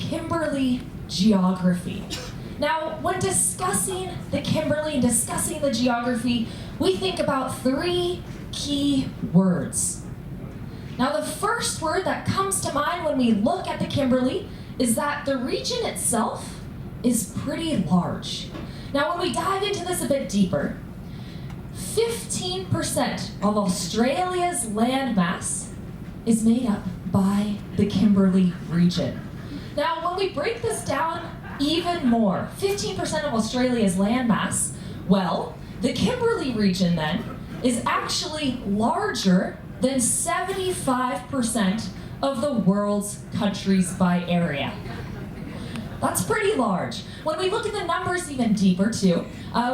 Kimberley geography. Now, when discussing the Kimberley and discussing the geography, we think about three key words. Now, the first word that comes to mind when we look at the Kimberley is that the region itself is pretty large. Now, when we dive into this a bit deeper, 15% of Australia's landmass is made up by the Kimberley region. Now, when we break this down even more, 15% of Australia's landmass, well, the Kimberley region then is actually larger than 75% of the world's countries by area. That's pretty large. When we look at the numbers even deeper too,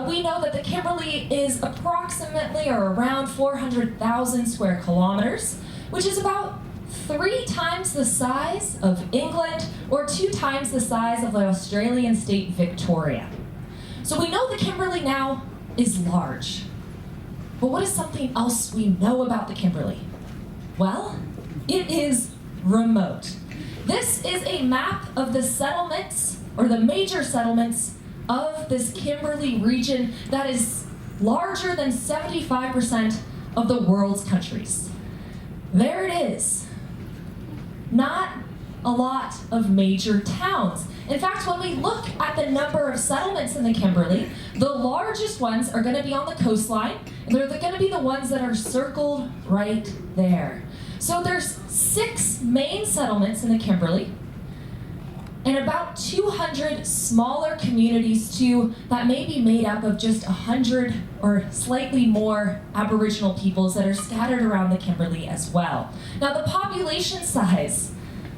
we know that the Kimberley is approximately or around 400,000 square kilometers, which is about 3 times the size of England or 2 times the size of the Australian state Victoria. So we know the Kimberley now is large. But what is something else we know about the Kimberley? Well, it is remote. This is a map of the settlements, or the major settlements of this Kimberley region that is larger than 75% of the world's countries. There it is. Not a lot of major towns. In fact, when we look at the number of settlements in the Kimberley, the largest ones are going to be on the coastline, and they're going to be the ones that are circled right there. So there's 6 main settlements in the Kimberley, and about 200 smaller communities too that may be made up of just 100 or slightly more Aboriginal peoples that are scattered around the Kimberley as well. Now, the population size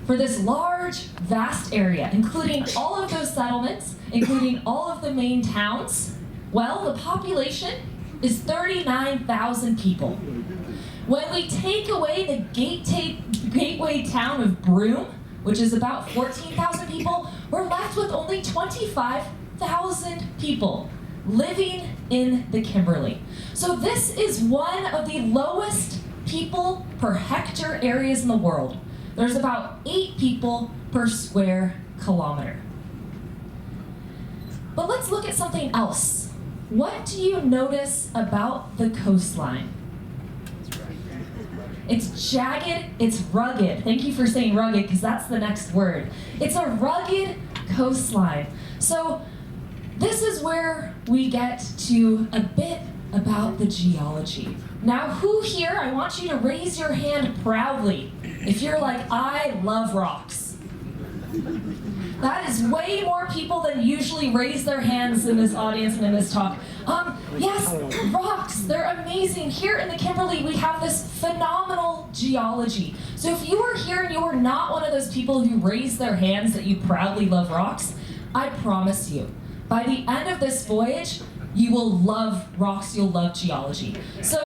for this large, vast area, including all of those settlements, including all of the main towns, well, the population is 39,000 people. When we take away the gateway town of Broome, which is about 14,000 people, we're left with only 25,000 people living in the Kimberley. So this is one of the lowest people per hectare areas in the world. There's about 8 people per square kilometer. But let's look at something else. What do you notice about the coastline? It's jagged, it's rugged. Thank you for saying rugged, because that's the next word. It's a rugged coastline. So this is where we get to a bit about the geology. Now, who here, I want you to raise your hand proudly if you're like, I love rocks. That is way more people than usually raise their hands in this audience and in this talk. Yes, rocks, they're amazing. Here in the Kimberley, we have this phenomenal geology. So if you are here and you are not one of those people who raise their hands that you proudly love rocks, I promise you, by the end of this voyage, you will love rocks, you'll love geology. So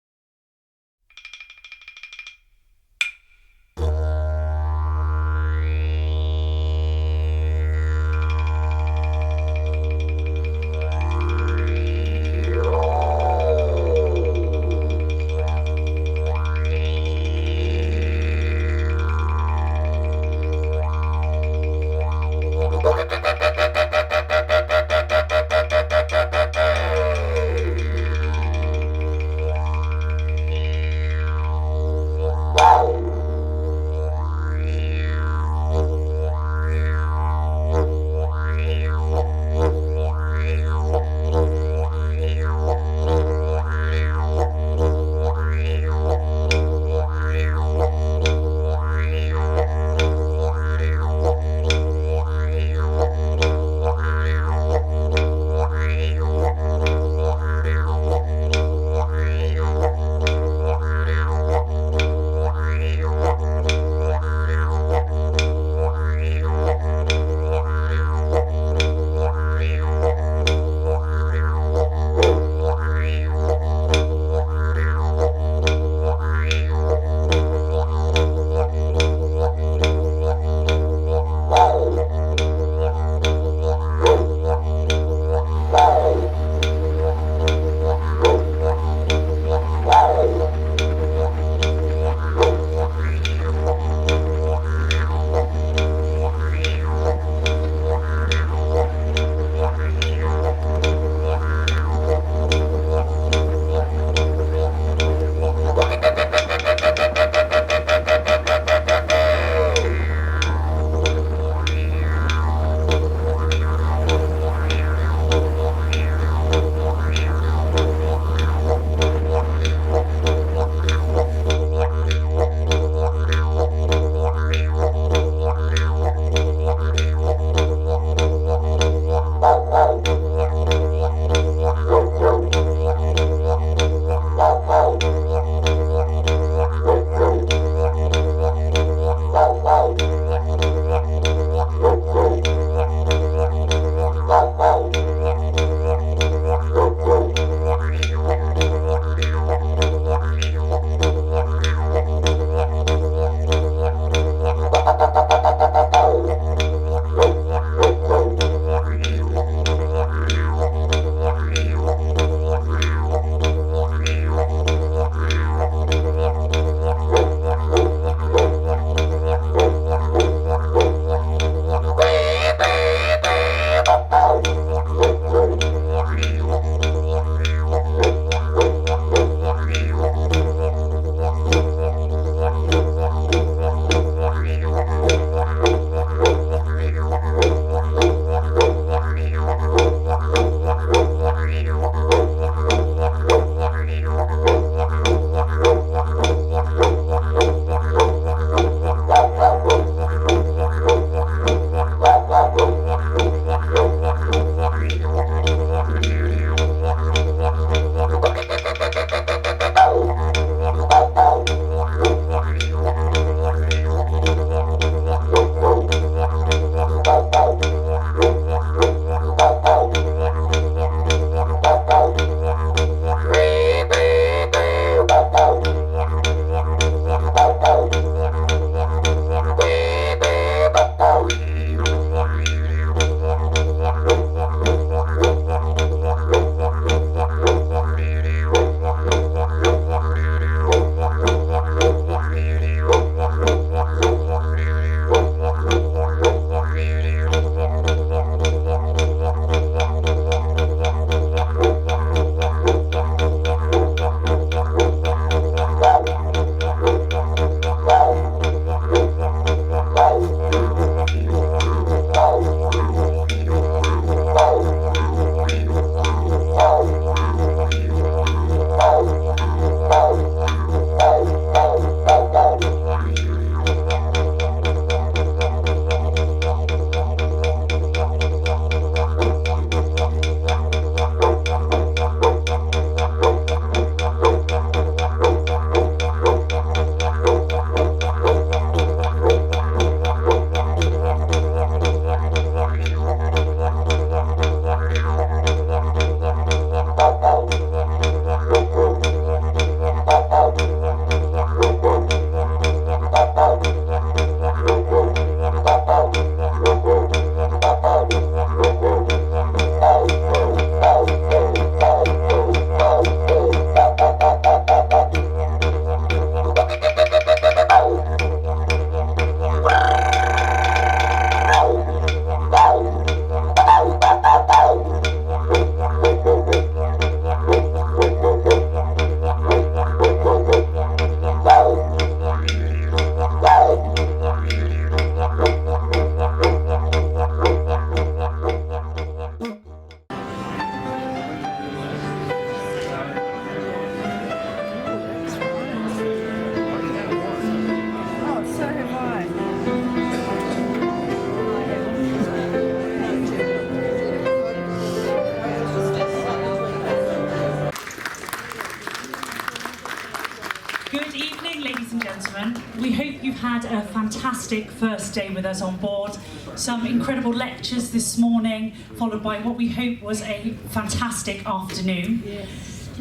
gentlemen, we hope you've had a fantastic first day with us on board. Some incredible lectures this morning, followed by what we hope was a fantastic afternoon. Yes.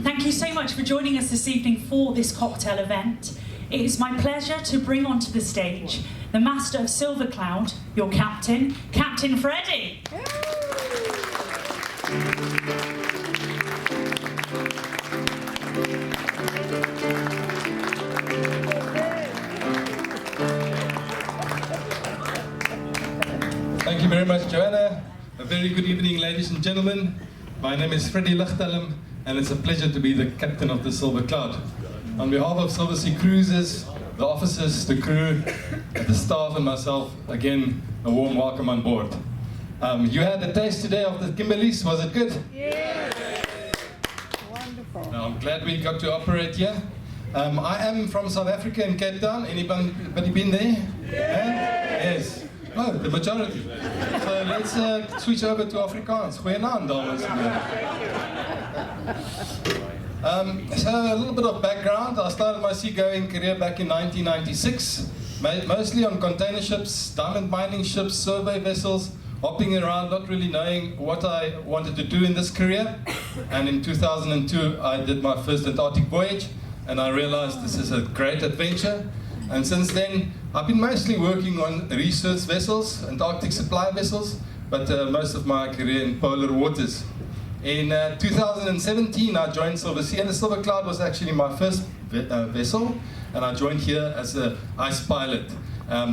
Thank you so much for joining us this evening for this cocktail event. It is my pleasure to bring onto the stage the Master of Silver Cloud, your captain, Captain Freddie. Thank you very much, Joanna. A very good evening, ladies and gentlemen. My name is Freddie Lichtelum, and it's a pleasure to be the captain of the Silver Cloud. On behalf of Silver Sea Cruises, the officers, the crew, the staff, and myself, again, a warm welcome on board. You had a taste today of the Kimberleys, was it good? Yes! Wonderful. Now, I'm glad we got to operate here. I am from South Africa in Cape Town. Anybody been there? Yes. Oh, the majority. So let's switch over to Afrikaans. Goeienaand, dames en heren. So a little bit of background. I started my seagoing career back in 1996, mostly on container ships, diamond mining ships, survey vessels, hopping around, not really knowing what I wanted to do in this career. And in 2002, I did my first Antarctic voyage, and I realized this is a great adventure. And since then, I've been mostly working on research vessels, Antarctic supply vessels, but most of my career in polar waters. In 2017, I joined Silver Sea, and the Silver Cloud was actually my first vessel, and I joined here as an ice pilot.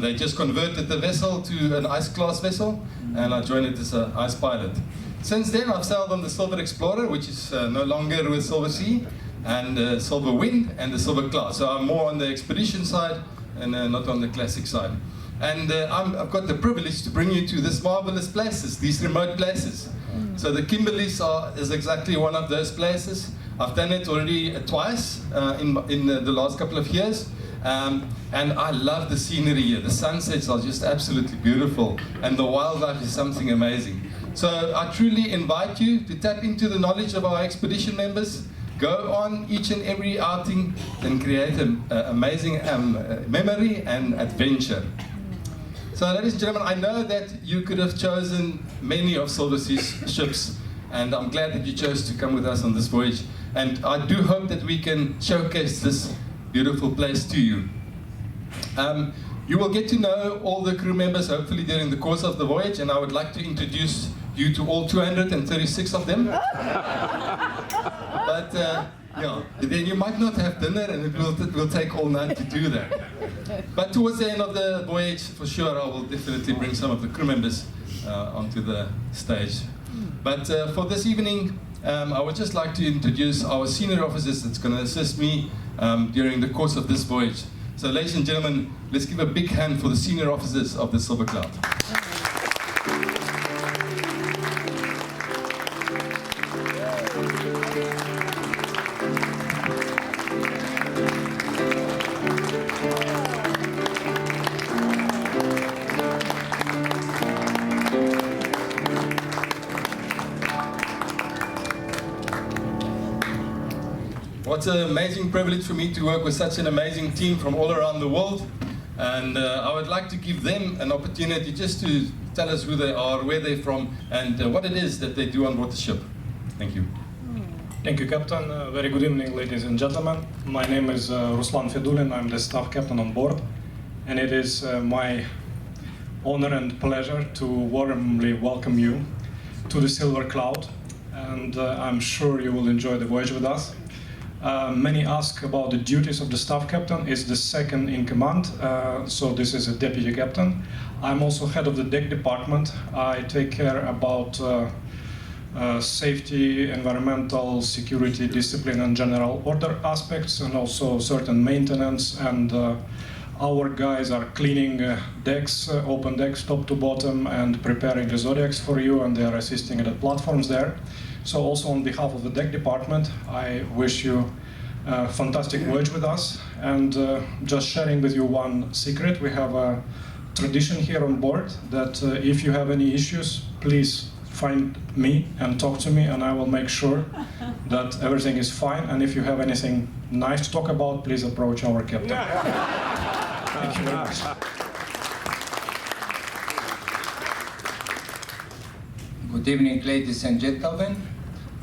They just converted the vessel to an ice class vessel, and I joined it as an ice pilot. Since then, I've sailed on the Silver Explorer, which is no longer with Silver Sea, and Silver Wind, and the Silver Cloud. So I'm more on the expedition side, and not on the classic side. And I've got the privilege to bring you to this marvelous places, these remote places. So the Kimberleys is exactly one of those places. I've done it already twice in the last couple of years. And I love the scenery here. The sunsets are just absolutely beautiful, and the wildlife is something amazing. So I truly invite you to tap into the knowledge of our expedition members. Go on each and every outing and create an amazing memory and adventure. So, ladies and gentlemen, I know that you could have chosen many of Silver Sea's ships, and I'm glad that you chose to come with us on this voyage. And I do hope that we can showcase this beautiful place to you. You will get to know all the crew members, hopefully, during the course of the voyage, and I would like to introduce you to all 236 of them. But yeah, then you might not have dinner, and it will take all night to do that. But towards the end of the voyage, for sure, I will definitely bring some of the crew members onto the stage. But for this evening, I would just like to introduce our senior officers that's going to assist me during the course of this voyage. So, ladies and gentlemen, let's give a big hand for the senior officers of the Silver Cloud. What an amazing privilege for me to work with such an amazing team from all around the world. And I would like to give them an opportunity just to tell us who they are, where they're from, and what it is that they do on board the ship. Thank you. Thank you, Captain. Very good evening, ladies and gentlemen. My name is Ruslan Fedulin. I'm the staff captain on board. And it is my honor and pleasure to warmly welcome you to the Silver Cloud. And I'm sure you will enjoy the voyage with us. Many ask about the duties of the staff captain. It's the second in command, so this is a deputy captain. I'm also head of the deck department. I take care about safety, environmental, security, discipline, and general order aspects, and also certain maintenance. And our guys are cleaning decks, open decks, top to bottom, and preparing the Zodiacs for you, and they are assisting at the platforms there. So also on behalf of the deck department, I wish you a fantastic voyage with us. And just sharing with you one secret, we have a tradition here on board that if you have any issues, please find me and talk to me, and I will make sure that everything is fine. And if you have anything nice to talk about, please approach our captain. Thank you very much. Good evening, ladies and gentlemen.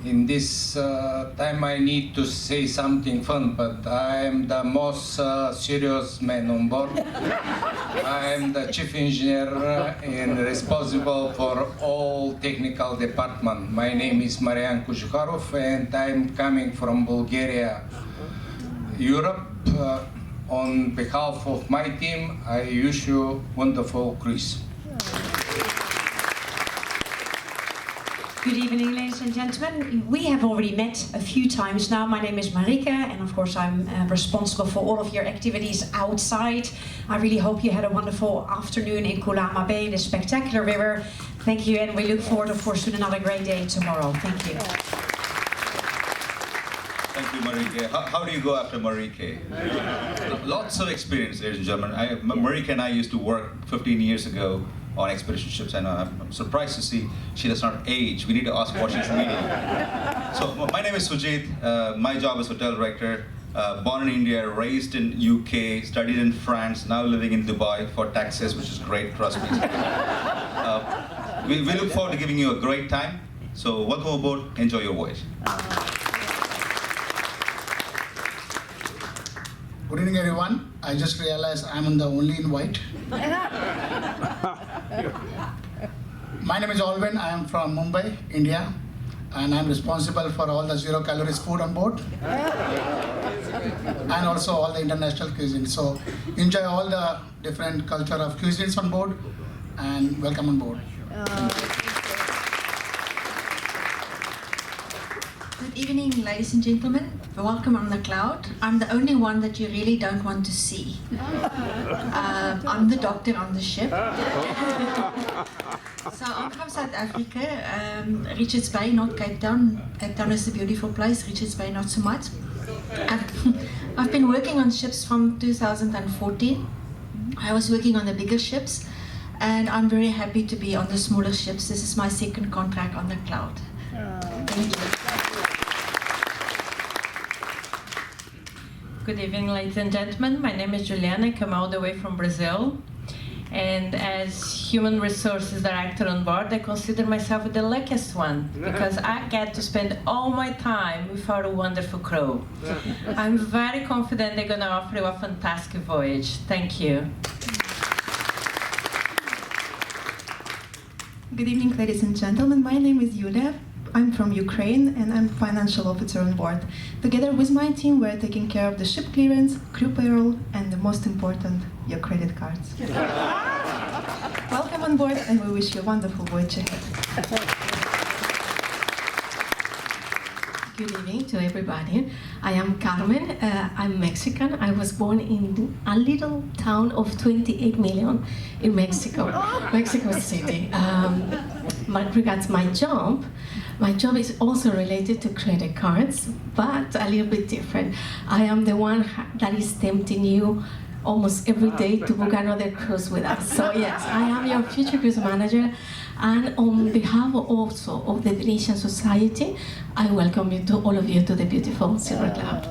In this time I need to say something fun, but I am the most serious man on board. I am the chief engineer and responsible for all technical department. My name is Marian Kuzhukharov and I'm coming from Bulgaria, Europe. On behalf of my team, I wish you wonderful cruise. Good evening, ladies and gentlemen. We have already met a few times now. My name is Marike, and of course I'm responsible for all of your activities outside. I really hope you had a wonderful afternoon in Kulama Bay, the spectacular river. Thank you, and we look forward, of course, to another great day tomorrow. Thank you. Thank you, Marike. How do you go after Marike? Lots of experience, ladies and gentlemen. Marike and I used to work 15 years ago on expedition ships, and I'm surprised to see she does not age. We need to ask what she's reading. So my name is Sujit. My job is hotel director. Born in India, raised in UK, studied in France, now living in Dubai for taxes, which is great, trust me. We look forward to giving you a great time. So welcome aboard, enjoy your voyage. Good evening, everyone. I just realized I'm the only in white. My name is Alvin. I am from Mumbai, India, and I'm responsible for all the zero calories food on board, and also all the international cuisine. So enjoy all the different culture of cuisines on board, and welcome on board. Good evening, ladies and gentlemen. Welcome on the cloud. I'm the only one that you really don't want to see. I'm the doctor on the ship. So I'm from South Africa, Richards Bay, not Cape Town. Cape Town is a beautiful place, Richards Bay not so much. I've been working on ships from 2014. I was working on the bigger ships, and I'm very happy to be on the smaller ships. This is my second contract on the cloud. Thank you. Good evening, ladies and gentlemen. My name is Juliana. I come all the way from Brazil. And as Human Resources Director on board, I consider myself the luckiest one because I get to spend all my time with our wonderful crew. I'm very confident they're going to offer you a fantastic voyage. Thank you. Good evening, ladies and gentlemen. My name is Yulia. I'm from Ukraine and I'm financial officer on board. Together with my team, we're taking care of the ship clearance, crew payroll, and the most important, your credit cards. Welcome on board, and we wish you a wonderful voyage ahead. Good evening to everybody. I am Carmen. I'm Mexican. I was born in a little town of 28 million in Mexico, Mexico City. Regards my job is also related to credit cards, but a little bit different. I am the one that is tempting you almost every day to book another cruise with us. So yes, I am your future cruise manager, and on behalf also of the Venetian Society, I welcome you to all of you to the beautiful Silver Cloud.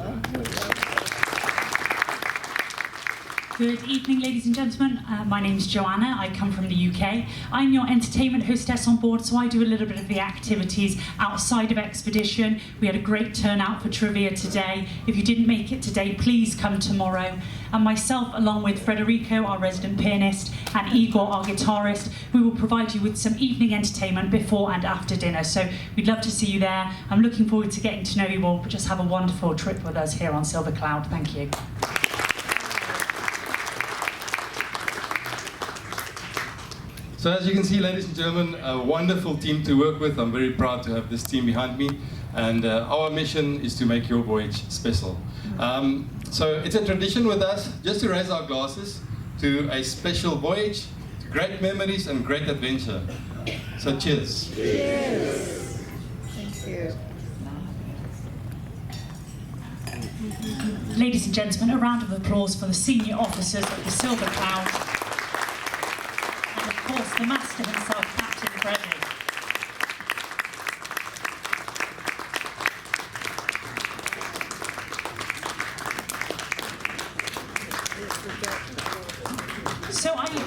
Good evening, ladies and gentlemen. My name's Joanna. I come from the UK. I'm your entertainment hostess on board, so I do a little bit of the activities outside of expedition. We had a great turnout for trivia today. If you didn't make it today, please come tomorrow. And myself, along with Federico, our resident pianist, and Igor, our guitarist, we will provide you with some evening entertainment before and after dinner. So we'd love to see you there. I'm looking forward to getting to know you all, but just have a wonderful trip with us here on Silver Cloud. Thank you. So as you can see, ladies and gentlemen, a wonderful team to work with. I'm very proud to have this team behind me. And our mission is to make your voyage special. So it's a tradition with us just to raise our glasses to a special voyage, to great memories and great adventure. So cheers. Cheers. Thank you. Ladies and gentlemen, a round of applause for the senior officers of the Silver Cloud. And of course, the master himself, Captain Freddie.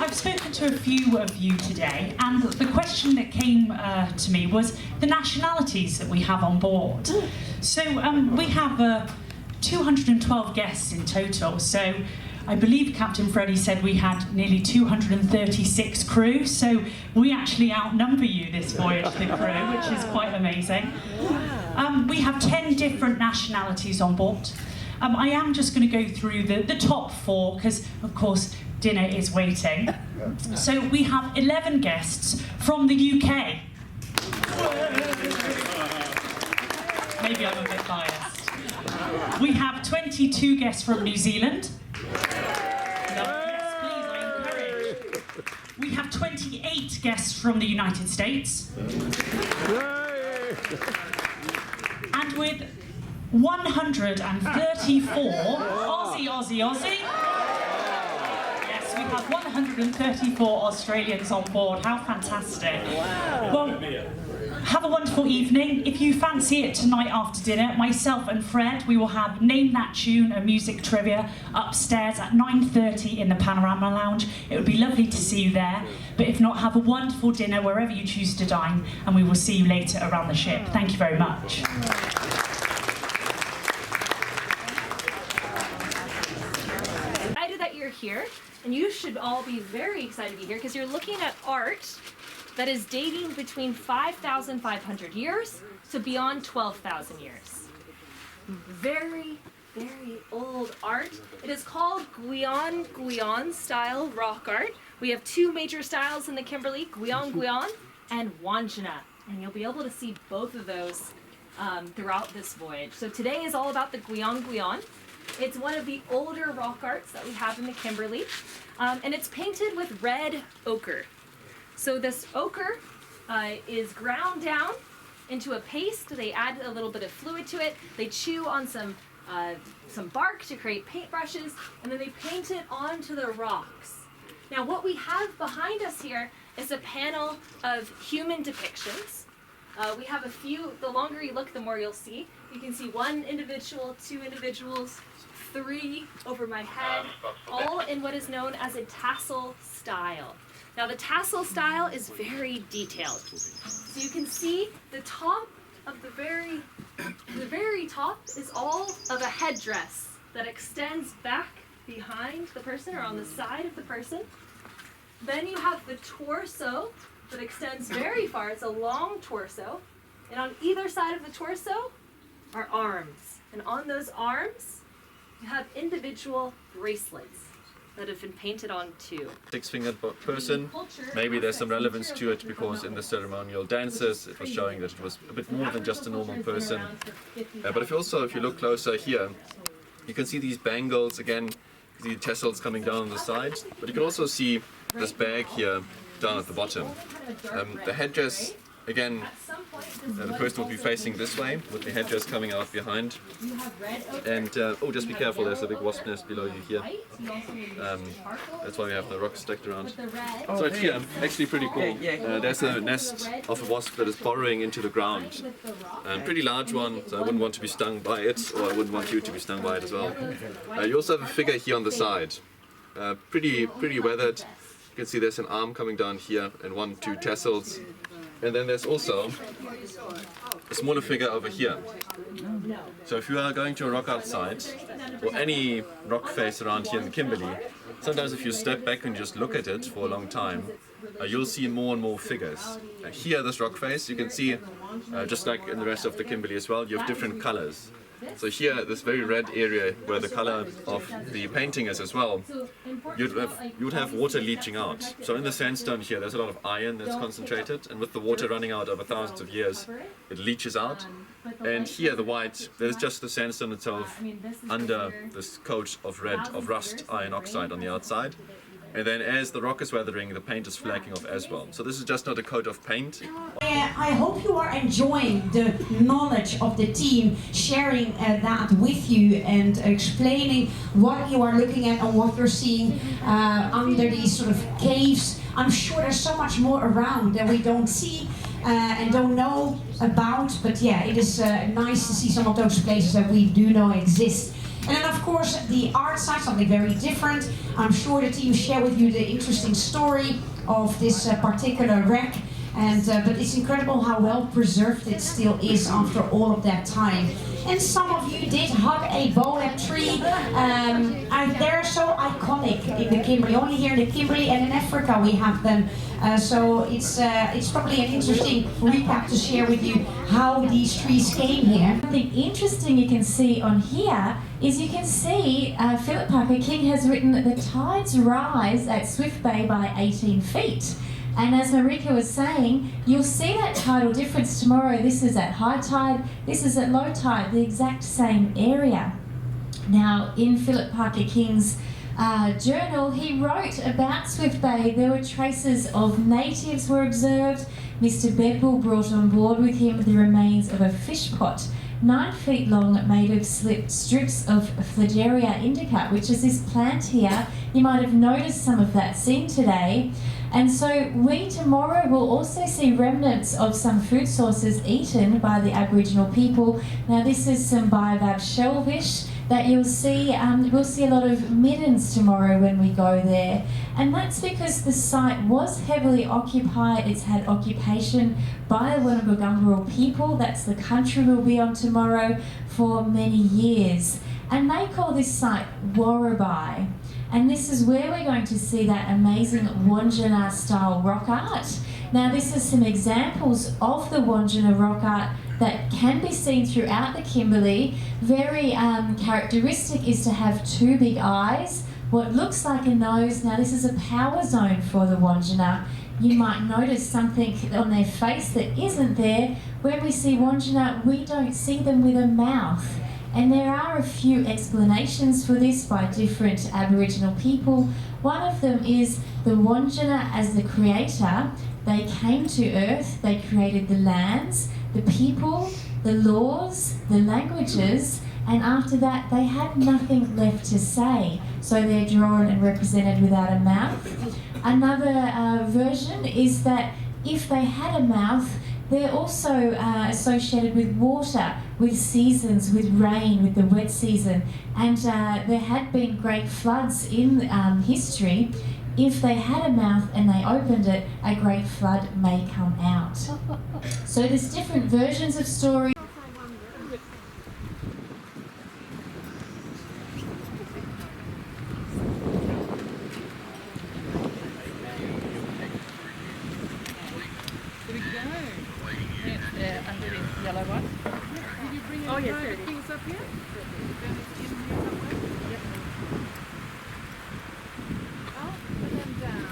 I've spoken to a few of you today, and the question that came to me was the nationalities that we have on board. So we have 212 guests in total, so I believe Captain Freddie said we had nearly 236 crew, so we actually outnumber you this voyage, the crew, which is quite amazing. We have 10 different nationalities on board. I am just going to go through the top 4, because of course dinner is waiting. So we have 11 guests from the UK. Maybe I'm a bit biased. We have 22 guests from New Zealand. Yes, please, I encourage. We have 28 guests from the United States. And with 134 Aussie. Yes, we have 134 Australians on board. How fantastic. Well, have a wonderful evening. If you fancy it tonight after dinner, myself and Fred, we will have Name That Tune, a music trivia, upstairs at 9:30 in the Panorama Lounge. It would be lovely to see you there. But if not, have a wonderful dinner wherever you choose to dine, and we will see you later around the ship. Thank you very much. Excited that you're here, and you should all be very excited to be here because you're looking at art that is dating between 5,500 years to beyond 12,000 years. Very, very old art. It is called Guion style rock art. We have 2 major styles in the Kimberley, Guion and Wandjina, and you'll be able to see both of those throughout this voyage. So today is all about the Guion. It's one of the older rock arts that we have in the Kimberley, and it's painted with red ochre. So this ochre is ground down into a paste. They add a little bit of fluid to it. They chew on some bark to create paintbrushes, and then they paint it onto the rocks. Now what we have behind us here is a panel of human depictions. We have a few. The longer you look, the more you'll see. You can see 1 individual, 2 individuals, 3 over my head, all in what is known as a tassel style. Now the tassel style is very detailed. So you can see the top of the very top is all of a headdress that extends back behind the person or on the side of the person. Then you have the torso that extends very far. It's a long torso. And on either side of the torso are arms. And on those arms, you have individual bracelets that have been painted on too. 6-fingered person. Maybe there's some relevance to it because in the ceremonial dances it was showing that it was a bit more than just a normal person. But if you look closer here, you can see these bangles again, the tassels coming down on the side. But you can also see this bag here down at the bottom. The headdress, again, the person will be facing this way with the headdress coming out behind. And just be careful, there's a big wasp nest below you here. That's why we have the rocks stacked around. So it's here, actually pretty cool. There's a nest of a wasp that is burrowing into the ground. Pretty large one, so I wouldn't want to be stung by it, or I wouldn't want you to be stung by it as well. You also have a figure here on the side. Pretty weathered. You can see there's an arm coming down here and 1, 2 tassels. And then there's also a smaller figure over here. So if you are going to a rock art site, or any rock face around here in Kimberley, sometimes if you step back and just look at it for a long time, you'll see more and more figures. Here, this rock face, you can see, just like in the rest of the Kimberley as well, you have different colors. So here, this very red area where the color of the painting is as well, you'd have water leaching out. So in the sandstone here, there's a lot of iron that's concentrated, and with the water running out over thousands of years, it leaches out. And here, the white, there's just the sandstone itself under this coat of rust iron oxide on the outside. And then as the rock is weathering, the paint is flaking off as well. So this is just not a coat of paint. I hope you are enjoying the knowledge of the team, sharing that with you and explaining what you are looking at and what you're seeing under these sort of caves. I'm sure there's so much more around that we don't see and don't know about, but yeah, it is nice to see some of those places that we do know exist. And then of course the art side, something very different. I'm sure the team share with you the interesting story of this particular wreck. And, but it's incredible how well preserved it still is after all of that time. And some of you did hug a boab tree. They're so iconic in the Kimberley. Only here in the Kimberley and in Africa we have them. So it's probably an interesting recap to share with you how these trees came here. Something interesting you can see on here is you can see Philip Parker King has written that the tides rise at Swift Bay by 18 feet. And as Marika was saying, you'll see that tidal difference tomorrow. This is at high tide, this is at low tide, the exact same area. Now, in Philip Parker King's journal, he wrote about Swift Bay. There were traces of natives were observed. Mr. Bedwell brought on board with him the remains of a fish pot, 9 feet long, made of strips of Flageria indica, which is this plant here. You might have noticed some of that seen today. And so we tomorrow will also see remnants of some food sources eaten by the Aboriginal people. Now this is some bivalve shellfish that you'll see. We'll see a lot of middens tomorrow when we go there. And that's because the site was heavily occupied. It's had occupation by the Wonoonga people. That's the country we'll be on tomorrow for many years. And they call this site Warrabai. And this is where we're going to see that amazing Wandjina style rock art. Now this is some examples of the Wandjina rock art that can be seen throughout the Kimberley. Very characteristic is to have 2 big eyes, what looks like a nose. Now this is a power zone for the Wandjina. You might notice something on their face that isn't there. When we see Wandjina, we don't see them with a mouth. And there are a few explanations for this by different Aboriginal people. One of them is the Wandjina as the creator. They came to Earth, they created the lands, the people, the laws, the languages, and after that they had nothing left to say. So they're drawn and represented without a mouth. Another version is that if they had a mouth, they're also associated with water, with seasons, with rain, with the wet season. And there had been great floods in history. If they had a mouth and they opened it, a great flood may come out. So there's different versions of stories. Under the yellow one. Did you bring any things up here? Yep. Up and then down.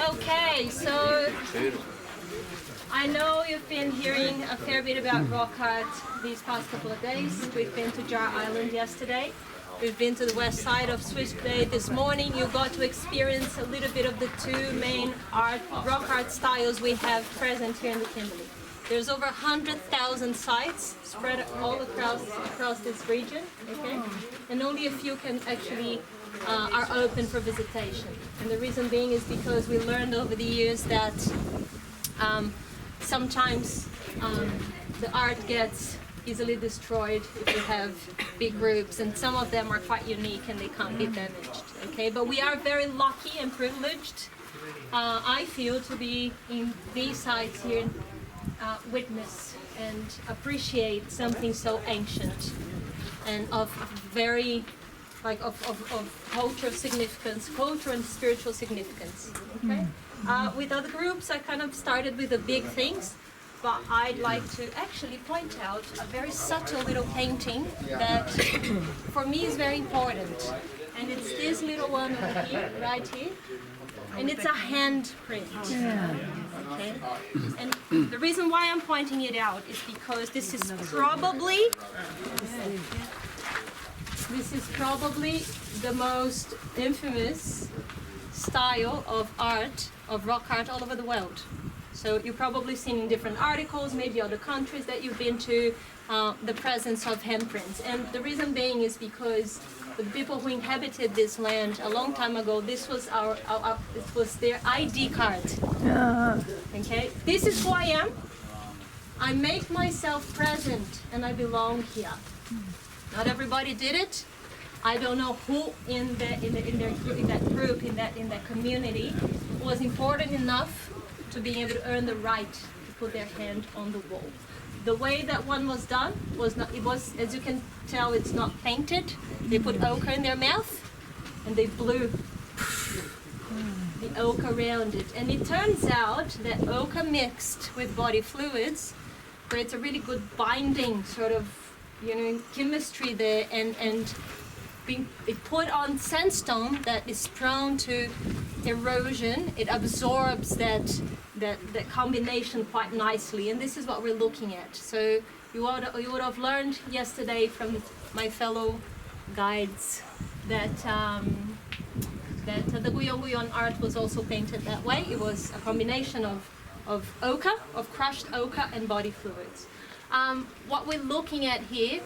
Okay, so I know you've been hearing a fair bit about rock art these past couple of days. We've been to Jar Island yesterday. We've been to the west side of Swift Bay this morning. You got to experience a little bit of the 2 main rock art styles we have present here in the Kimberley. There's over 100,000 sites spread all across this region, okay? And only a few can actually are open for visitation. And the reason being is because we learned over the years that sometimes the art gets easily destroyed if you have big groups, and some of them are quite unique and they can't be damaged, okay? But we are very lucky and privileged, I feel, to be in these sites here, witness and appreciate something so ancient and of very, like, of cultural significance, cultural and spiritual significance, okay? With other groups, I kind of started with the big things, but I'd like to actually point out a very subtle little painting that for me is very important. And it's this little one over here, right here. And it's a handprint. Okay? And the reason why I'm pointing it out is because this is probably the most infamous style of art, of rock art all over the world. So So you've probably seen in different articles, maybe other countries that you've been to, the presence of handprints. And the reason being is because the people who inhabited this land a long time ago, this was it was their ID card. Okay, this is who I am. I make myself present and I belong here. Not everybody did it. I don't know who in that group, in that community, was important enough to be able to earn the right to put their hand on the wall. The way that one was done was not. It was, as you can tell, it's not painted. They put ochre in their mouth, and they blew the ochre around it. And it turns out that ochre mixed with body fluids creates a really good binding sort of, chemistry there, and it put on sandstone that is prone to erosion. It absorbs that combination quite nicely, and this is what we're looking at. So you would have learned yesterday from my fellow guides that the Guyon art was also painted that way. It was a combination of ochre, of crushed ochre and body fluids. What we're looking at here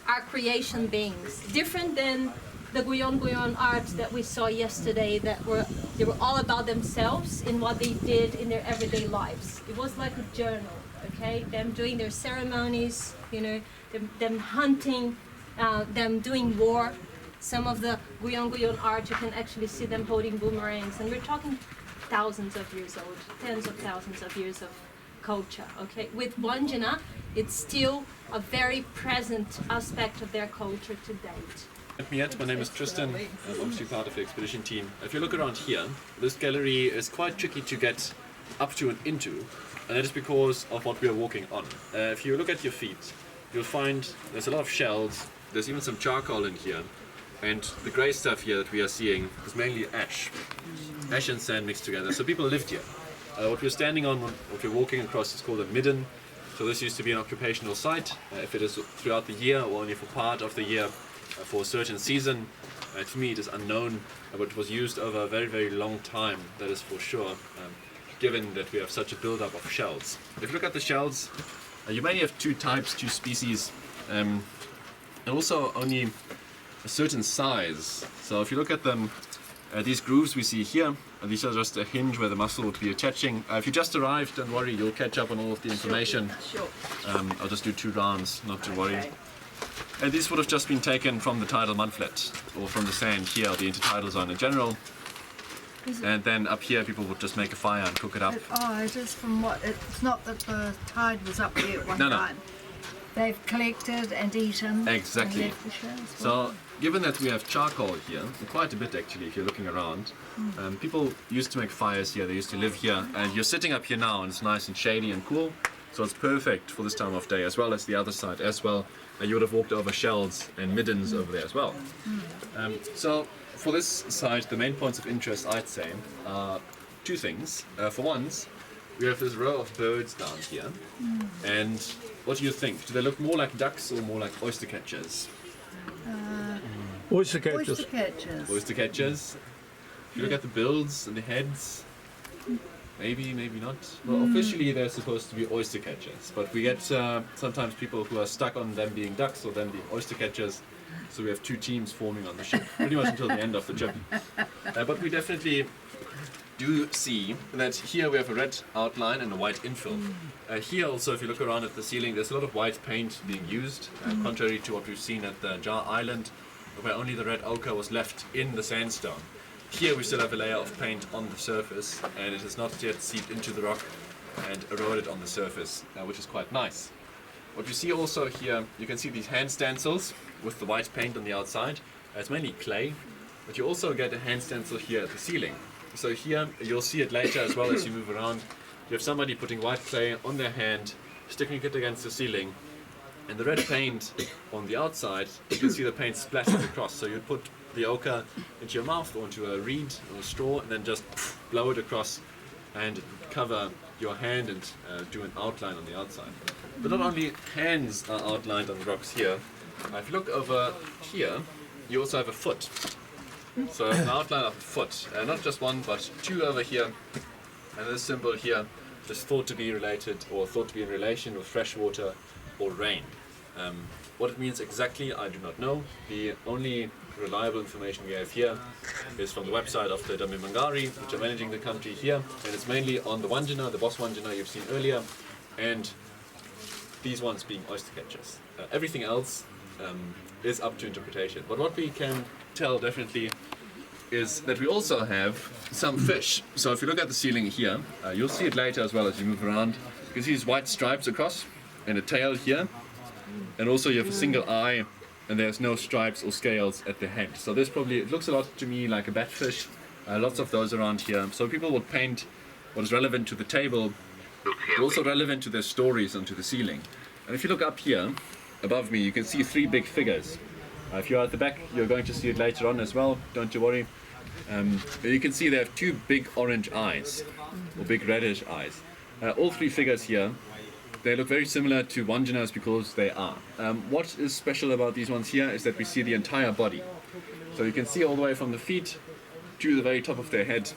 are creation beings, different than the Guyon art that we saw yesterday. They were all about themselves in what they did in their everyday lives. It was like a journal, okay? Them doing their ceremonies, them hunting, them doing war. Some of the Guyon art, you can actually see them holding boomerangs, and we're talking thousands of years old, tens of thousands of years of culture, okay? With Wandjina, it's still a very present aspect of their culture to date. My name is Tristan, I'm obviously part of the expedition team. If you look around here, this gallery is quite tricky to get up to and into, and that is because of what we are walking on. If you look at your feet, you'll find there's a lot of shells, there's even some charcoal in here, and the grey stuff here that we are seeing is mainly ash. Ash and sand mixed together, so people lived here. What we're standing on, what we're walking across, is called a midden. So this used to be an occupational site. If it is throughout the year or only for part of the year for a certain season, to me it is unknown, but it was used over a very, very long time, that is for sure, given that we have such a build-up of shells. If you look at the shells, you mainly have two types, two species, and also only a certain size. So if you look at them, these grooves we see here, these are just a hinge where the muscle would be attaching. If you just arrived, don't worry, you'll catch up on all of the information. Sure. I'll just do 2 rounds, not to worry. And these would have just been taken from the tidal mudflat, or from the sand here, or the intertidal zone in general. And then up here, people would just make a fire and cook it up. Oh, it is from what? It's not that the tide was up there at one time. They've collected and eaten. Exactly. And left the shells. So, given that we have charcoal here, quite a bit actually, if you're looking around, people used to make fires here, they used to live here, and you're sitting up here now, and it's nice and shady and cool, so it's perfect for this time of day, as well as the other side as well. You would have walked over shells and middens over there as well. So, for this side, the main points of interest, I'd say, are 2 things. For once, we have this row of birds down here, and what do you think? Do they look more like ducks or more like oyster catchers? Oyster catchers. Oyster catchers. Oyster catchers. If you look at the bills and the heads, maybe, maybe not. Well, officially they're supposed to be oyster catchers, but we get sometimes people who are stuck on them being ducks or them being oyster catchers. So we have 2 teams forming on the ship, pretty much until the end of the trip. But we definitely do see that here we have a red outline and a white infill. Here also, if you look around at the ceiling, there's a lot of white paint being used, contrary to what we've seen at the Jar Island, where only the red ochre was left in the sandstone. Here we still have a layer of paint on the surface, and it has not yet seeped into the rock and eroded on the surface, which is quite nice. What you see also here, you can see these hand stencils with the white paint on the outside. It's mainly clay, but you also get a hand stencil here at the ceiling. So here, you'll see it later as well as you move around. You have somebody putting white clay on their hand, sticking it against the ceiling, and the red paint on the outside, you can see the paint splashing across. So you put the ochre into your mouth or into a reed or a straw, and then just blow it across and cover your hand and do an outline on the outside. But not only hands are outlined on the rocks here. If you look over here, you also have a foot. So an outline of a foot, not just one, but 2 over here, and this symbol here is thought to be related or thought to be in relation with fresh water or rain. What it means exactly, I do not know. The only reliable information we have here is from the website of the Dame Mangari, which are managing the country here, and it's mainly on the Wanjana, the boss Wanjana you've seen earlier, and these ones being oyster catchers. Everything else is up to interpretation. But what we can tell definitely is that we also have some fish. So if you look at the ceiling here, you'll see it later as well as you move around. You can see these white stripes across and a tail here. And also you have a single eye and there's no stripes or scales at the head. So this probably, it looks a lot to me like a batfish. Lots of those around here. So people will paint what is relevant to the table, but also relevant to their stories and to the ceiling. And if you look up here, above me, you can see three big figures. If you're at the back, you're going to see it later on as well, don't you worry. But you can see they have two big orange eyes, or big reddish eyes. All three figures here, they look very similar to Wanjanas because they are. What is special about these ones here is that we see the entire body. So you can see all the way from the feet to the very top of their head,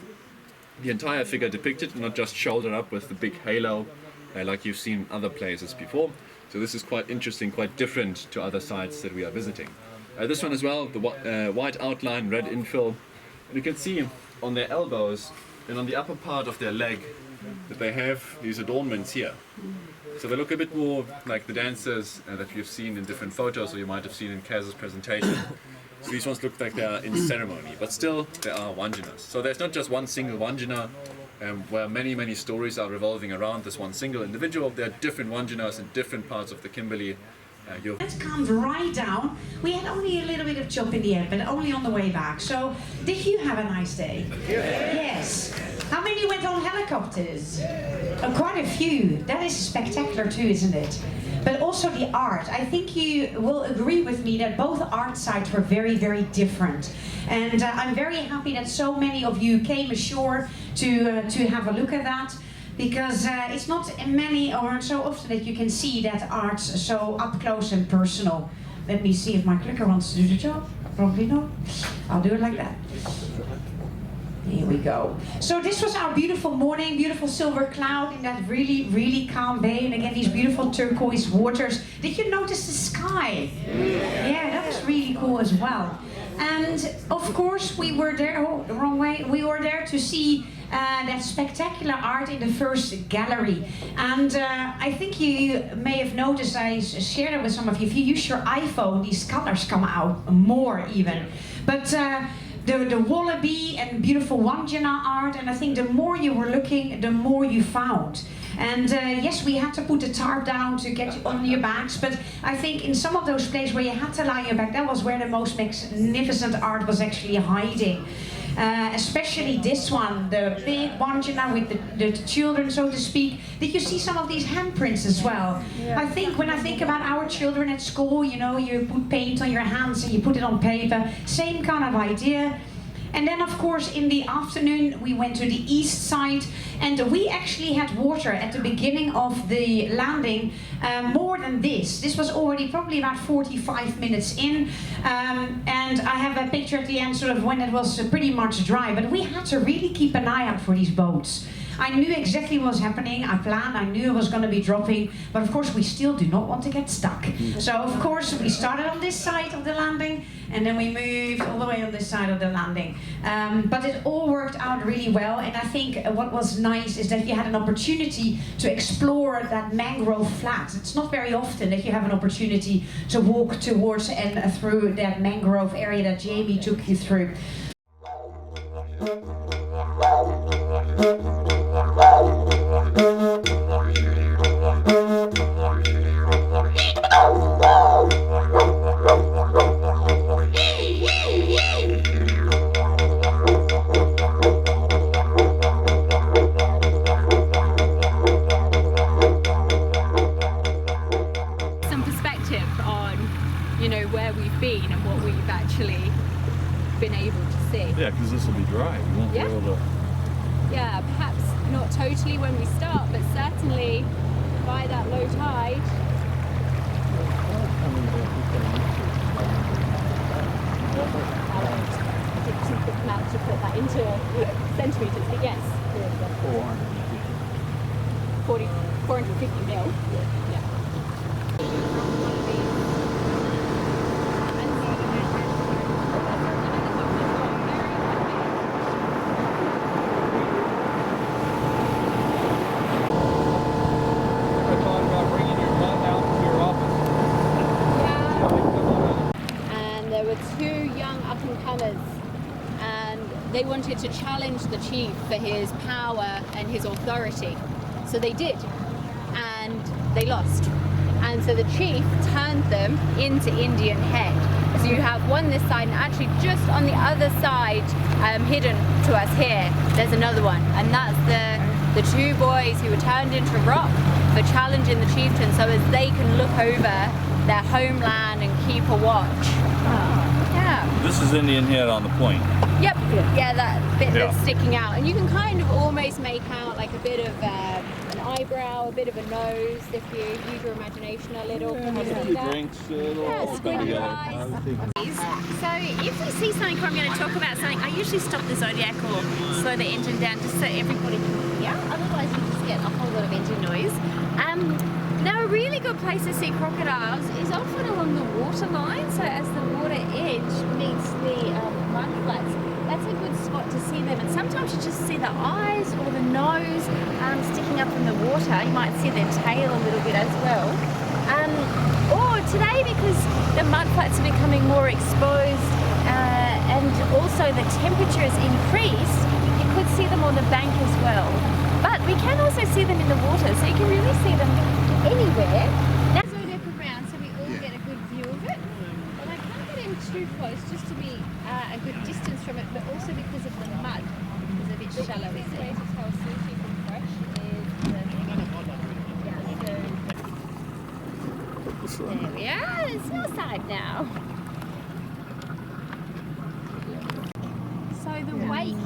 the entire figure depicted, not just shoulder up with the big halo like you've seen other places before. So this is quite interesting, quite different to other sites that we are visiting. This one as well, the white outline, red infill. And you can see on their elbows and on the upper part of their leg that they have these adornments here. So they look a bit more like the dancers that you've seen in different photos or you might have seen in Kaz's presentation. So these ones look like they are in ceremony, but still they are Wanjanas. So there's not just one single Wanjana where many stories are revolving around this one single individual. There are different Wanjanas in different parts of the Kimberley. Let's calm right down. We had only a little bit of chop in the end, but only on the way back. So, did you have a nice day? Yes. How many went on helicopters? Quite a few. That is spectacular too, isn't it? But also the art. I think you will agree with me that both art sites were very different. And I'm very happy that so many of you came ashore to have a look at that. Because it's not many or so often that you can see that art so up close and personal. Let me see if my clicker wants to do the job. Probably not. I'll do it like that. Here we go. So this was our beautiful morning, beautiful silver cloud in that really calm bay. And again, these beautiful turquoise waters. Did you notice the sky? Yeah, that was really cool as well. And of course, we were there, oh, the wrong way. We were there to see that spectacular art in the first gallery. And I think you may have noticed, I shared it with some of you, if you use your iPhone, these colors come out more even. But the wallaby and beautiful Wanjana art, and I think the more you were looking, the more you found. And yes, we had to put the tarp down to get you on your backs, but I think in some of those places where you had to lie your back, that was where the most magnificent art was actually hiding. Especially this one, the big Wanjana with the children, so to speak. Did you see some of these handprints as well? Yeah. I think when I think about our children at school, you know, you put paint on your hands and you put it on paper. Same kind of idea. And then, of course, in the afternoon, we went to the east side, and we actually had water at the beginning of the landing, more than this. This was already probably about 45 minutes in, and I have a picture at the end, sort of when it was pretty much dry, but we had to really keep an eye out for these boats. I knew exactly what was happening, I planned, I knew it was going to be dropping, but of course we still do not want to get stuck. So of course we started on this side of the landing, and then we moved all the way on this side of the landing. But it all worked out really well, and I think what was nice is that you had an opportunity to explore that mangrove flat. It's not very often that you have an opportunity to walk towards and through that mangrove area that Jamie took you through. Some perspective on, you know, where we've been and what we've actually been able to see. Yeah, because this will be dry. We won't be able to. Yeah, perhaps not totally when we start, but certainly by that low tide. I think too quick now to put that into centimetres, but yes. two young up-and-comers, and they wanted to challenge the chief for his power and his authority. So they did, and they lost. And so the chief turned them into Indian head. So you have one this side, and actually just on the other side, hidden to us here, there's another one. And that's the two boys who were turned into rock for challenging the chieftain, so as they can look over their homeland and keep a watch. Yeah. This is Indian head on the point. Yep. Yeah, that bit that's sticking out. And you can kind of almost make out like a bit of an eyebrow, a bit of a nose, if you use your imagination a little. Can you see that? Yeah, squint your eyes. So if we see something, I'm going to talk about something, I usually stop the Zodiac or slow the engine down just so everybody can hear. Otherwise you just get a whole lot of engine noise. Now a really good place to see crocodiles is often along the water line, so as the water edge meets the mud flats, that's a good spot to see them. And sometimes you just see the eyes or the nose sticking up from the water. You might see their tail a little bit as well. Or today, because the mud flats are becoming more exposed and also the temperature has increased, you could see them on the bank as well. But we can also see them in the water, so you can really see them anywhere. Now Zodiac around so we all get a good view of it. But I can't get in too close just to be a good distance from it, but also because of the mud. It's a bit shallow. The best way to tell sushi from fresh is there we are, it's your side now. So the wake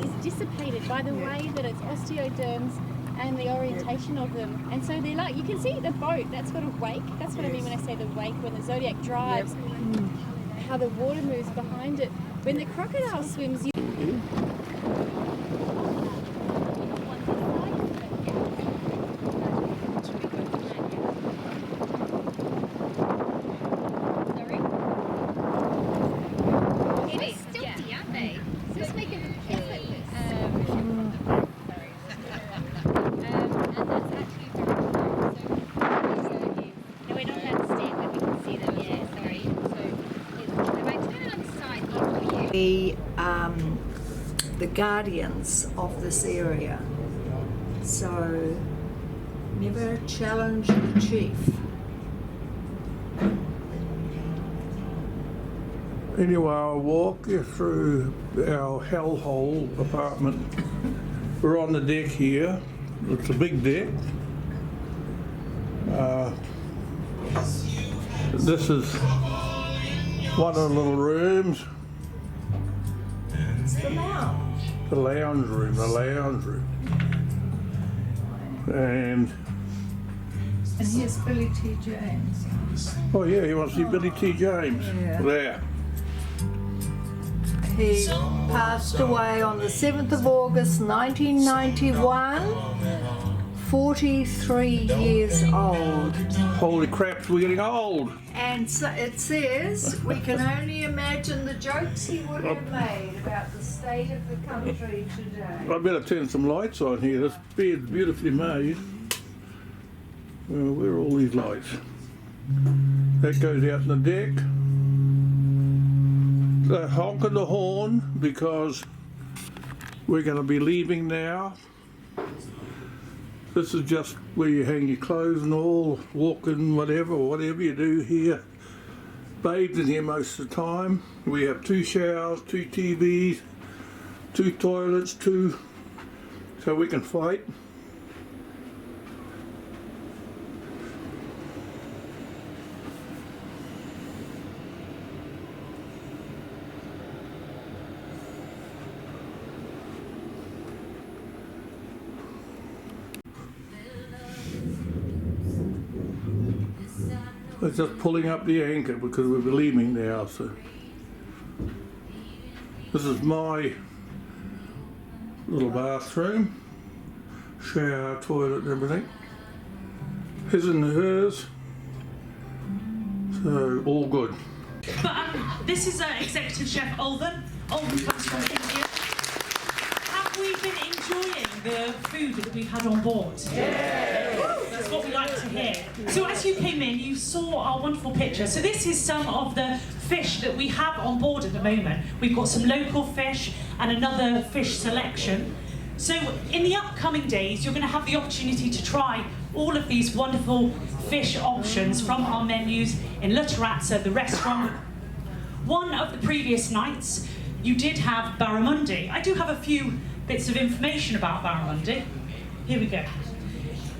is dissipated by the way that it's osteoderms and the orientation of them. And so they're like, you can see the boat, that's got a wake. That's what I mean when I say the wake, when the Zodiac drives, how the water moves behind it. When the crocodile swims, you... the guardians of this area. So never challenge the chief. Anyway, I'll walk you through our hellhole apartment. We're on the deck here. It's a big deck. This is one of the little rooms. It's the lounge. The lounge room. And here's Billy T. James. Oh yeah, you want to see Billy T. James? Yeah. There. He passed away on the 7th of August 1991, 43 years old. Holy crap, we're getting old. And so it says, we can only imagine the jokes he would have made about the state of the country today. I better turn some lights on here. This bed's beautifully made. Where are all these lights? That goes out in the deck. They're honking the horn because we're going to be leaving now. This is just where you hang your clothes and all, walking, whatever you do here. Bathed in here most of the time. We have 2 showers, 2 TVs, 2 toilets, so we can fight. We're just pulling up the anchor because we'll be leaving now. So this is my little bathroom, shower, toilet, and everything. His and hers. So all good. But this is Executive Chef Olven. Olven comes from India. Have we been enjoying the food that we've had on board? That's what we like to hear. So as you came in, you saw our wonderful picture. So this is some of the fish that we have on board at the moment. We've got some local fish and another fish selection. So in the upcoming days, you're going to have the opportunity to try all of these wonderful fish options from our menus in La Terrazza, the restaurant. One of the previous nights, you did have barramundi. I do have a few bits of information about barramundi. Here we go.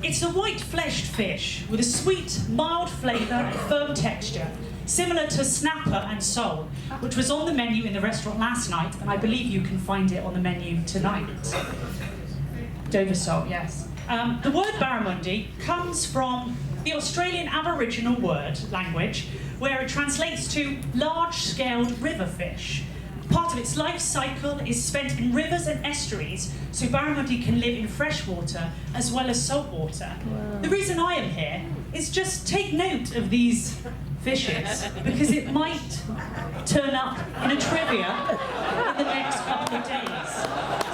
It's a white-fleshed fish with a sweet, mild flavour and firm texture, similar to snapper and sole, which was on the menu in the restaurant last night, and I believe you can find it on the menu tonight. Dover sole, yes. The word barramundi comes from the Australian Aboriginal word language, where it translates to large-scaled river fish. Part of its life cycle is spent in rivers and estuaries, so barramundi can live in freshwater as well as saltwater. Wow. The reason I am here is just take note of these fishes, because it might turn up in a trivia in the next couple of days.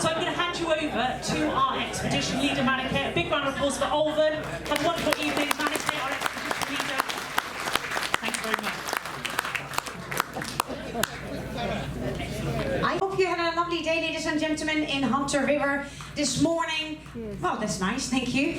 So I'm going to hand you over to our expedition leader, Manike. A big round of applause for Olven. Have a wonderful evening, Manike, our expedition leader. Thanks very much. I hope you had a lovely day, ladies and gentlemen, in Hunter River this morning. Well, that's nice, thank you.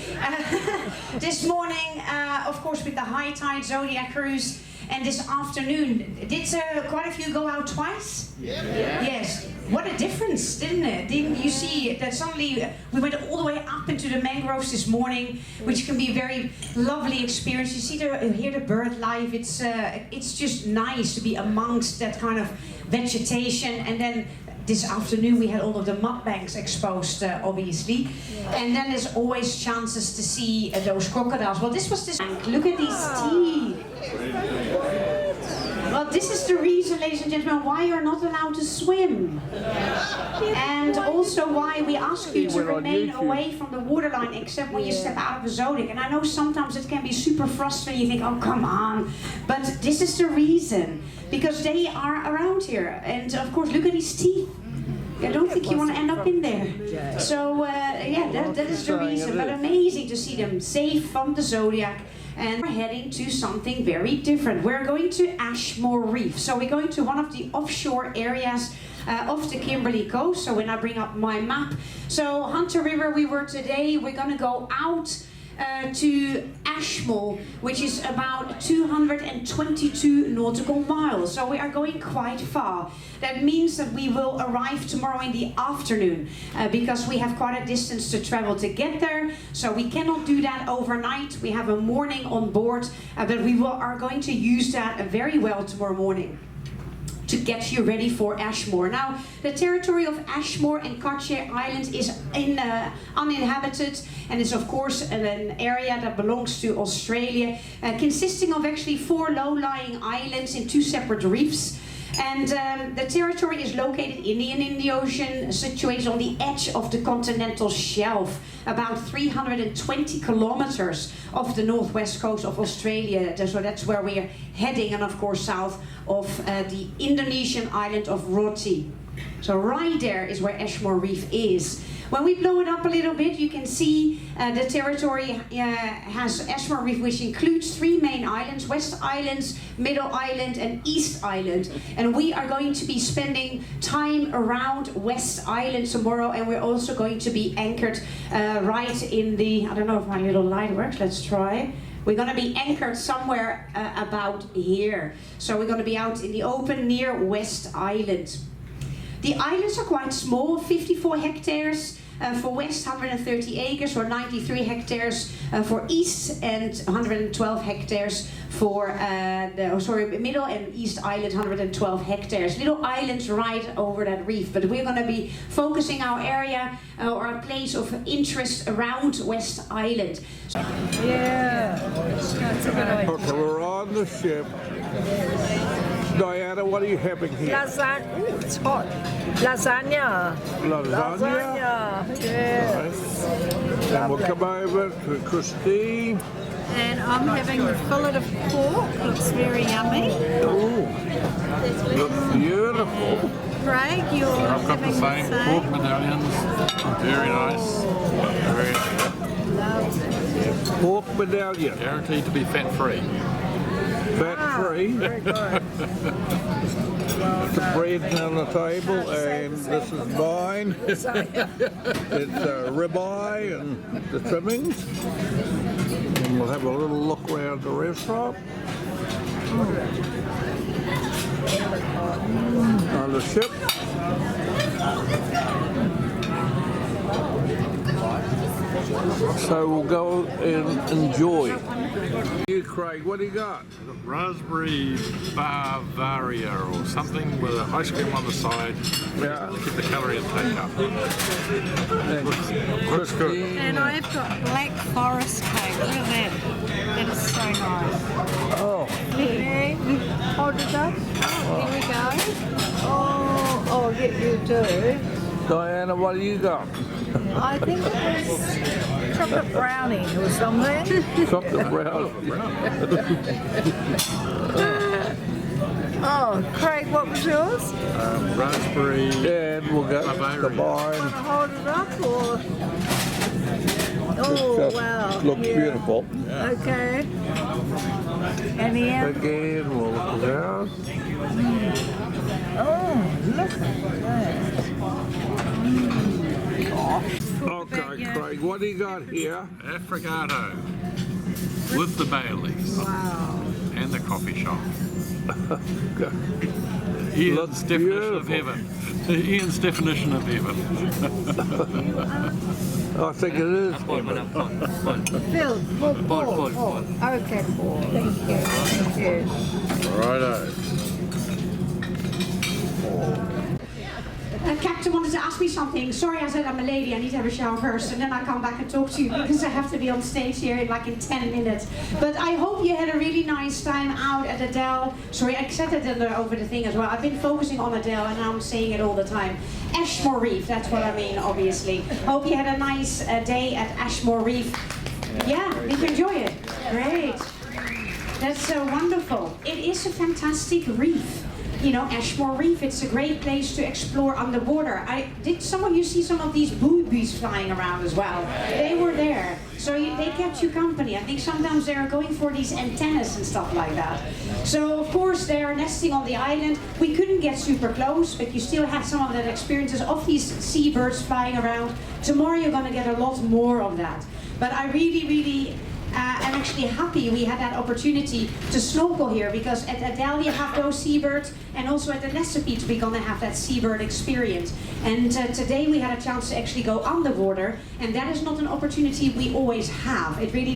This morning, of course, with the high tide Zodiac cruise, and this afternoon, did quite a few go out twice? Yeah. Yes. What a difference, didn't it? Didn't you see that suddenly we went all the way up into the mangroves this morning, which can be a very lovely experience. You see, hear the bird life. It's just nice to be amongst that kind of vegetation. And then this afternoon we had all of the mud banks exposed, obviously. And then there's always chances to see those crocodiles. Well, this was this. Look at these teeth. Well, this is the reason, ladies and gentlemen, why you're not allowed to swim. And also why we ask you to remain away from the waterline, except when you step out of the Zodiac. And I know sometimes it can be super frustrating. You think, oh, come on. But this is the reason, because they are around here. And of course, look at these teeth. I don't think you want to end up in there. So, yeah, that is the reason. But amazing to see them safe from the Zodiac. And we're heading to something very different. We're going to Ashmore Reef. So we're going to one of the offshore areas of the Kimberley coast. So when I bring up my map. So Hunter River we were today. We're going to go out to Ashmore, which is about 222 nautical miles. So we are going quite far. That means that we will arrive tomorrow in the afternoon because we have quite a distance to travel to get there. So we cannot do that overnight. We have a morning on board, but we are going to use that very well tomorrow morning to get you ready for Ashmore. Now, the territory of Ashmore and Cartier Islands is uninhabited, and is of course an area that belongs to Australia, consisting of actually 4 low-lying islands in 2 separate reefs. And the territory is located in the Indian Ocean, situated on the edge of the continental shelf, about 320 kilometers off the northwest coast of Australia. So that's where we're heading, and of course south of the Indonesian island of Roti. So right there is where Ashmore Reef is. When we blow it up a little bit, you can see the territory has Ashmore Reef, which includes 3 main islands: West Island, Middle Island, and East Island. And we are going to be spending time around West Island tomorrow, and we're also going to be anchored right in the, I don't know if my little light works, let's try. We're going to be anchored somewhere about here. So we're going to be out in the open near West Island. The islands are quite small, 54 hectares for West, 130 acres, or 93 hectares for East, and 112 hectares for Middle and East Island, 112 hectares. Little islands right over that reef, but we're going to be focusing our area or our place of interest around West Island. Yeah, that's a good idea. Okay, we're on the ship. Diana, what are you having here? Lasagna. Ooh, it's hot. Lasagna. Lasagna? Yes. Nice. And we'll come over to Christine. And I'm having the fillet of pork. Looks very yummy. Ooh, looks beautiful. Craig, you're I've got the same pork medallions. Very nice. Very Pork medallion. guaranteed to be fat-free. Fat-free. Very good. The bread's on the table, and this is mine. It's ribeye and the trimmings. And we'll have a little look around the restaurant. On the ship. So we'll go and enjoy. You, Craig, what do you got? Raspberry Bavaria or something with a ice cream on the side. Yeah. Keep the calorie intake up. Looks good. And I've got black forest cake. Look at that. That is so nice. Oh. Okay. Hold it up. Here we go. Oh, I'll get you too. Diana, what do you got? I think it was chocolate brownie or something. Chocolate brownie. Oh, Craig, what was yours? Raspberry. And we'll get the Want to mine. hold it up or? Oh, wow. Looks Yeah. beautiful. Okay. And Ian? Again, we'll look around. Oh, look at that. Okay, Craig, what do you got here? Affogato with the Baileys. Wow. And the coffee shop. Ian's definition of heaven. Ian's definition of heaven. I think it is heaven. Phil, Paul. Okay, Paul. Thank you. Righto. Captain wanted to ask me something. Sorry, I said I'm a lady, I need to have a shower first, and then I come back and talk to you because I have to be on stage here in 10 minutes. But I hope you had a really nice time out at Adele. Sorry, I said it over the thing as well. I've been focusing on Adele and now I'm saying it all the time. Ashmore Reef, that's what I mean, obviously. Hope you had a nice day at Ashmore Reef. Yeah, did you enjoy it? Great. That's so wonderful. It is a fantastic reef. You know, Ashmore Reef, it's a great place to explore underwater. Did some of you see some of these boobies flying around as well? They were there, so they kept you company. I think sometimes they are going for these antennas and stuff like that. So of course they are nesting on the island. We couldn't get super close, but you still had some of that experiences of these seabirds flying around. Tomorrow you're gonna get a lot more of that. But I really I'm actually happy we had that opportunity to snorkel here, because at Adele you have those seabirds, and also at the Nessa Beach we're gonna have that seabird experience. And today we had a chance to actually go underwater, and that is not an opportunity we always have. It really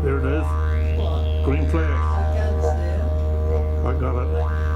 There it is. Green flag. I got it.